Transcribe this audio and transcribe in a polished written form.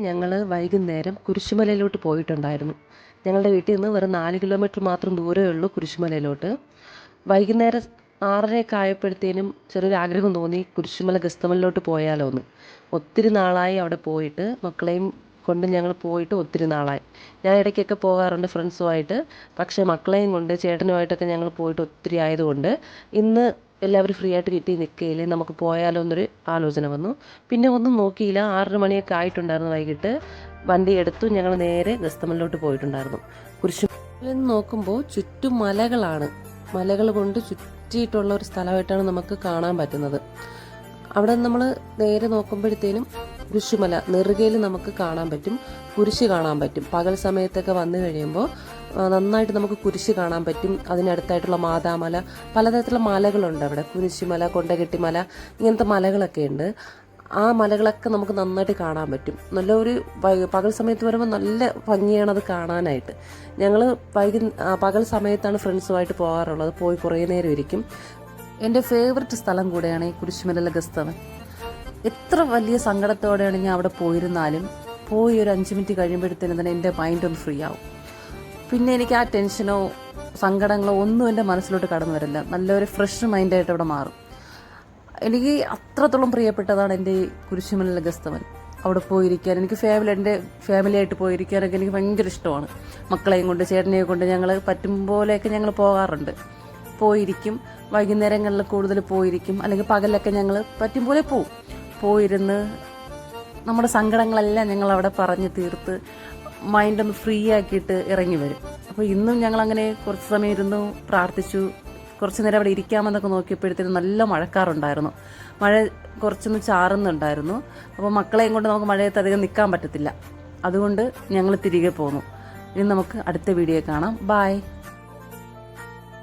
ഞങ്ങൾ വൈകുന്നേരം കുരിശുമലയിലോട്ട് പോയിട്ടുണ്ടായിരുന്നു. ഞങ്ങളുടെ വീട്ടിൽ നിന്ന് വെറും 4 കിലോമീറ്റർ മാത്രം ദൂരമേ ഉള്ളൂ കുരിശുമലയിലോട്ട്. വൈകുന്നേരം 6:30 ആയപ്പോഴത്തേനും ചെറിയൊരാഗ്രഹം തോന്നി കുരിശുമല ഗസ്തമലിലോട്ട് പോയാലോ എന്ന്. ഒത്തിരി നാളായി അവിടെ പോയിട്ട്, മക്കളെയും കൊണ്ട് ഞങ്ങൾ പോയിട്ട് ഒത്തിരി നാളായി. ഞാൻ ഇടയ്ക്കൊക്കെ പോകാറുണ്ട് ഫ്രണ്ട്സുമായിട്ട്. പക്ഷേ മക്കളെയും കൊണ്ട് ചേട്ടനുമായിട്ടൊക്കെ ഞങ്ങൾ പോയിട്ട് ഒത്തിരി ആയതുകൊണ്ട് ഇന്ന് എല്ലാവരും ഫ്രീ ആയിട്ട് വീട്ടിൽ നിൽക്കുകയില്ലേ, നമുക്ക് പോയാലോ എന്നൊരു ആലോചന വന്നു. പിന്നെ ഒന്നും നോക്കിയില്ല, 6:30 മണിയൊക്കെ ആയിട്ടുണ്ടായിരുന്നു വൈകിട്ട്. വണ്ടി എടുത്തു, ഞങ്ങൾ നേരെ ഗസ്തമലിലോട്ട് പോയിട്ടുണ്ടായിരുന്നു. കുരിശുമലയിൽ നിന്ന് നോക്കുമ്പോൾ ചുറ്റും മലകളാണ്. മലകൾ കൊണ്ട് ചുറ്റിയിട്ടുള്ള ഒരു സ്ഥലമായിട്ടാണ് നമുക്ക് കാണാൻ പറ്റുന്നത്. അവിടെ നമ്മൾ നേരെ നോക്കുമ്പോഴത്തേനും കുരിശുമല നെറുകയിൽ നമുക്ക് കാണാൻ പറ്റും, കുരിശ് കാണാൻ പറ്റും. പകൽ സമയത്തൊക്കെ വന്നു കഴിയുമ്പോൾ നന്നായിട്ട് നമുക്ക് കുരിശ് കാണാൻ പറ്റും. അതിനടുത്തായിട്ടുള്ള മാതാമല, പലതരത്തിലുള്ള മലകളുണ്ട് അവിടെ. കുരിശുമല, കൊണ്ടകെട്ടിമല, ഇങ്ങനത്തെ മലകളൊക്കെ ഉണ്ട്. ആ മലകളൊക്കെ നമുക്ക് നന്നായിട്ട് കാണാൻ പറ്റും. നല്ലൊരു പകൽ സമയത്ത് വരുമ്പോൾ നല്ല ഭംഗിയാണ് അത് കാണാനായിട്ട്. ഞങ്ങൾ പകൽ സമയത്താണ് ഫ്രണ്ട്സുമായിട്ട് പോകാറുള്ളത്. പോയി കുറേ നേരം ഇരിക്കും. എൻ്റെ ഫേവററ്റ് സ്ഥലം കൂടെയാണ് ഈ കുരിശുമലയിലെ ഗസ്തമൽ. എത്ര വലിയ സങ്കടത്തോടെയാണ് ഞാൻ അവിടെ പോയിരുന്നാലും പോയി ഒരു 5 മിനിറ്റ് കഴിയുമ്പോഴത്തേനും തന്നെ എൻ്റെ മൈൻഡ് ഒന്ന് ഫ്രീ ആവും. പിന്നെ എനിക്ക് ആ ടെൻഷനോ സങ്കടങ്ങളോ ഒന്നും എൻ്റെ മനസ്സിലോട്ട് കടന്നു വരില്ല. നല്ലൊരു ഫ്രഷ് മൈൻഡായിട്ട് അവിടെ മാറും. എനിക്ക് അത്രത്തോളം പ്രിയപ്പെട്ടതാണ് എൻ്റെ ഈ കുരിശുമലയിലെ ഗസ്തമൽ. അവിടെ പോയിരിക്കാൻ എനിക്ക് എൻ്റെ ഫാമിലിയായിട്ട് പോയിരിക്കാനൊക്കെ എനിക്ക് ഭയങ്കര ഇഷ്ടമാണ്. മക്കളെയും കൊണ്ട് ചേട്ടനെയും കൊണ്ട് ഞങ്ങൾ പറ്റും പോലെയൊക്കെ ഞങ്ങൾ പോകാറുണ്ട്. പോയിരിക്കും. വൈകുന്നേരങ്ങളിൽ കൂടുതൽ പോയിരിക്കും, അല്ലെങ്കിൽ പകലൊക്കെ ഞങ്ങൾ പറ്റും പോലെ പോയിരുന്ന് നമ്മുടെ സങ്കടങ്ങളെല്ലാം ഞങ്ങൾ അവിടെ പറഞ്ഞ് തീർത്ത് മൈൻഡൊന്ന് ഫ്രീ ആക്കിയിട്ട് ഇറങ്ങി വരും. അപ്പോൾ ഇന്നും ഞങ്ങളങ്ങനെ കുറച്ച് സമയം ഇരുന്നു പ്രാർത്ഥിച്ചു. കുറച്ച് നേരം അവിടെ ഇരിക്കാമെന്നൊക്കെ നോക്കിയപ്പോഴത്തേനും നല്ല മഴക്കാറുണ്ടായിരുന്നു. മഴ കുറച്ചൊന്ന് ചാറുന്നുണ്ടായിരുന്നു. അപ്പോൾ മക്കളെയും കൊണ്ട് നമുക്ക് മഴയത്ത് അധികം നിൽക്കാൻ പറ്റത്തില്ല. അതുകൊണ്ട് ഞങ്ങൾ തിരികെ പോന്നു. ഇനി നമുക്ക് അടുത്ത വീഡിയോ കാണാം. ബായ്.